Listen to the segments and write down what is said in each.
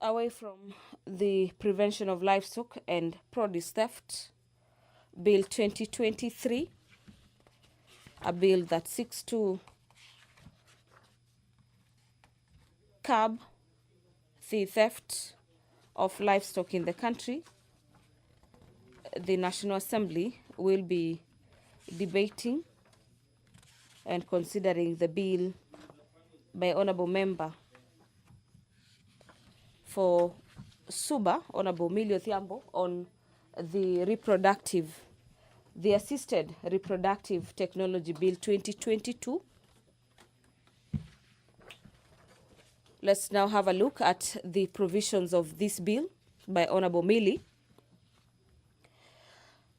away from the Prevention of Livestock and Produce Theft, Bill 2023, a bill that seeks to curb the theft of livestock in the country. The National Assembly will be debating and considering the bill by Honorable Member for Suba, Honorable Millie Odhiambo, on the Assisted Reproductive Technology Bill 2022. Let's now have a look at the provisions of this bill by Honorable Millie.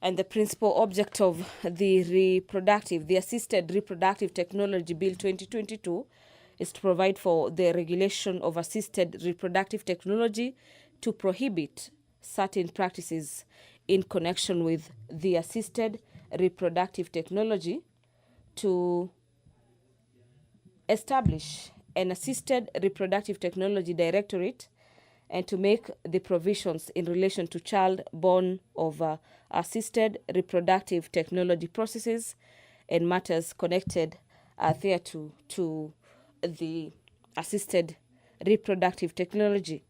And the principal object of the Assisted Reproductive Technology Bill 2022 is to provide for the regulation of assisted reproductive technology to prohibit certain practices in connection with the assisted reproductive technology, to establish an assisted reproductive technology directorate, and to make the provisions in relation to child born of assisted reproductive technology processes and matters connected thereto to the assisted reproductive technology.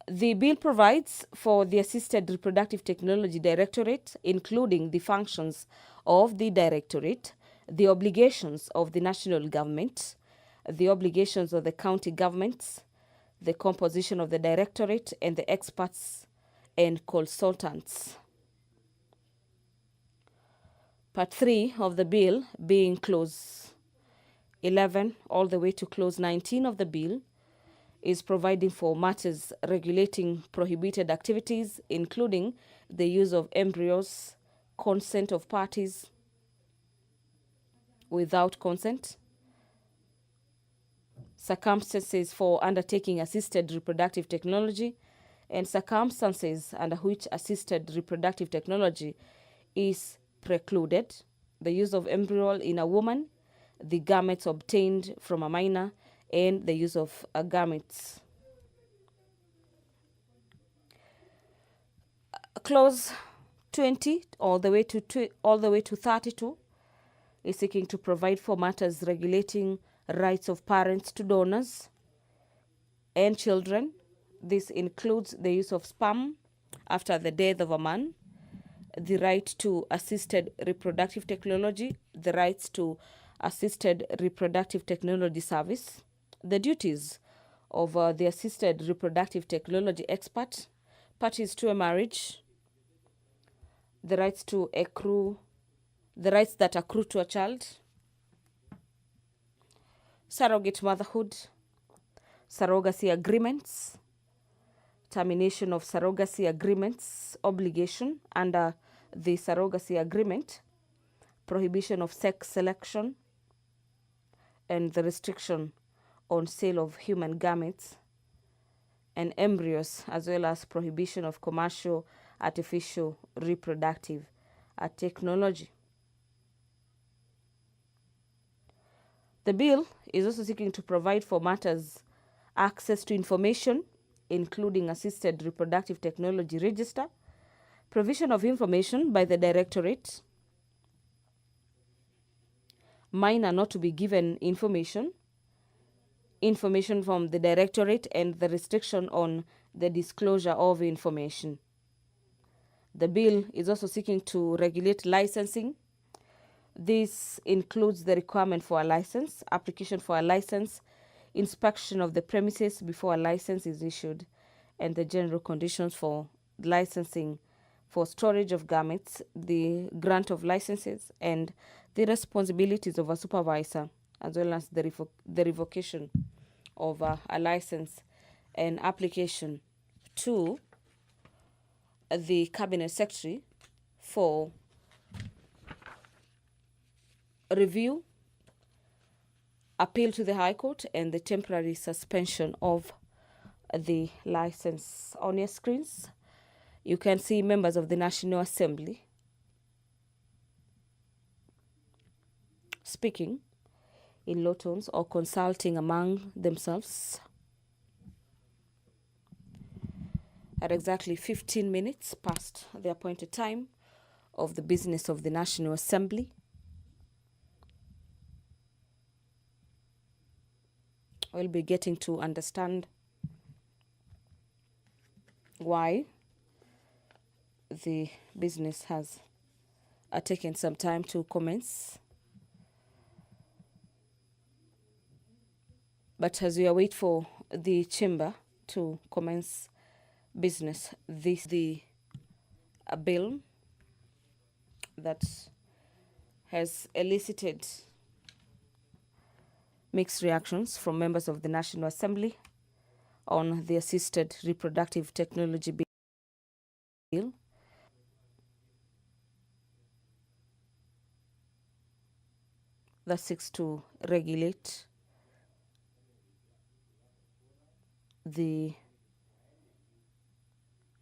The bill provides for the Assisted Reproductive Technology Directorate, including the functions of the directorate, the obligations of the national government, the obligations of the county governments, the composition of the directorate, and the experts and consultants. Part 3 of the bill, being clause 11 all the way to clause 19 of the bill, is providing for matters regulating prohibited activities, including the use of embryos, consent of parties without consent, circumstances for undertaking assisted reproductive technology, and circumstances under which assisted reproductive technology is precluded, the use of embryo in a woman, the gametes obtained from a minor, and the use of gametes. Clause 20 all the way to 32 is seeking to provide for matters regulating rights of parents to donors and children. This includes the use of sperm after the death of a man, the right to assisted reproductive technology, the rights to assisted reproductive technology service, the duties of the assisted reproductive technology expert, parties to a marriage, the rights that accrue to a child, surrogate motherhood, surrogacy agreements, termination of surrogacy agreements obligation under the surrogacy agreement, prohibition of sex selection, and the restriction on sale of human gametes and embryos, as well as prohibition of commercial artificial reproductive technology. The bill is also seeking to provide for matters access to information, including assisted reproductive technology register, provision of information by the directorate, minor not to be given information from the directorate, and the restriction on the disclosure of information. The bill is also seeking to regulate licensing. This includes the requirement for a license, application for a license, inspection of the premises before a license is issued, and the general conditions for licensing for storage of gametes, the grant of licenses, and the responsibilities of a supervisor, as well as the revocation of a license and application to the Cabinet Secretary for review, appeal to the High Court, and the temporary suspension of the license. On your screens, you can see members of the National Assembly speaking in low tones or consulting among themselves. at exactly 15 minutes past the appointed time of the business of the National Assembly. We'll be getting to understand why the business has taken some time to commence. But as we await for the chamber to commence business, this the bill that has elicited mixed reactions from members of the National Assembly on the Assisted Reproductive Technology Bill. That seeks to regulate the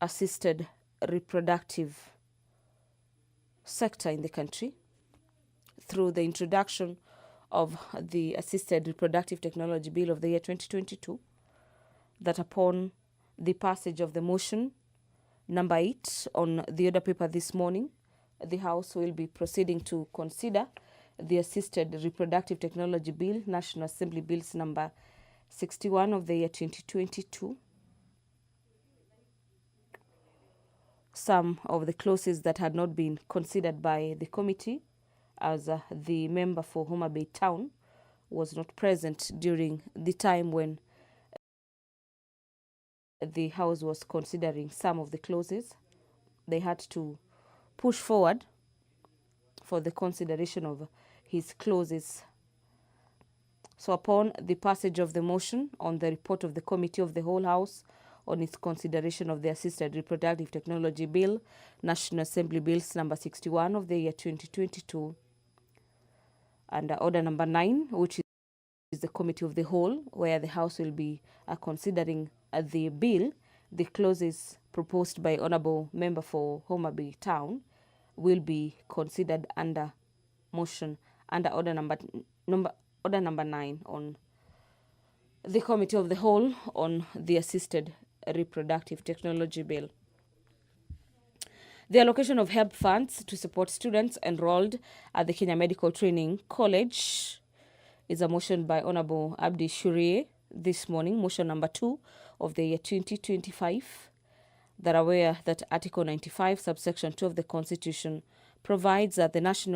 assisted reproductive sector in the country through the introduction of the Assisted Reproductive Technology Bill of the year 2022, that upon the passage of the motion number 8 on the order paper this morning, the House will be proceeding to consider the Assisted Reproductive Technology Bill, National Assembly Bills number 61 of the year 2022. Some of the clauses that had not been considered by the committee, as the member for Homa Bay Town was not present during the time when the House was considering some of the clauses. They had to push forward for the consideration of his clauses. So upon the passage of the motion on the report of the Committee of the Whole House on its consideration of the Assisted Reproductive Technology Bill, National Assembly Bills number 61 of the year 2022, and order number 9, which is the Committee of the Whole, where the House will be considering the bill, the clauses proposed by Honourable Member for Homa Bay Town will be considered under motion under order number 9 on the Committee of the Whole on the Assisted Reproductive Technology Bill. The allocation of help funds to support students enrolled at the Kenya Medical Training College is a motion by Honorable Abdi Shurie this morning, motion number 2 of the year 2025, that aware that Article 95, subsection 2 of the Constitution provides that the National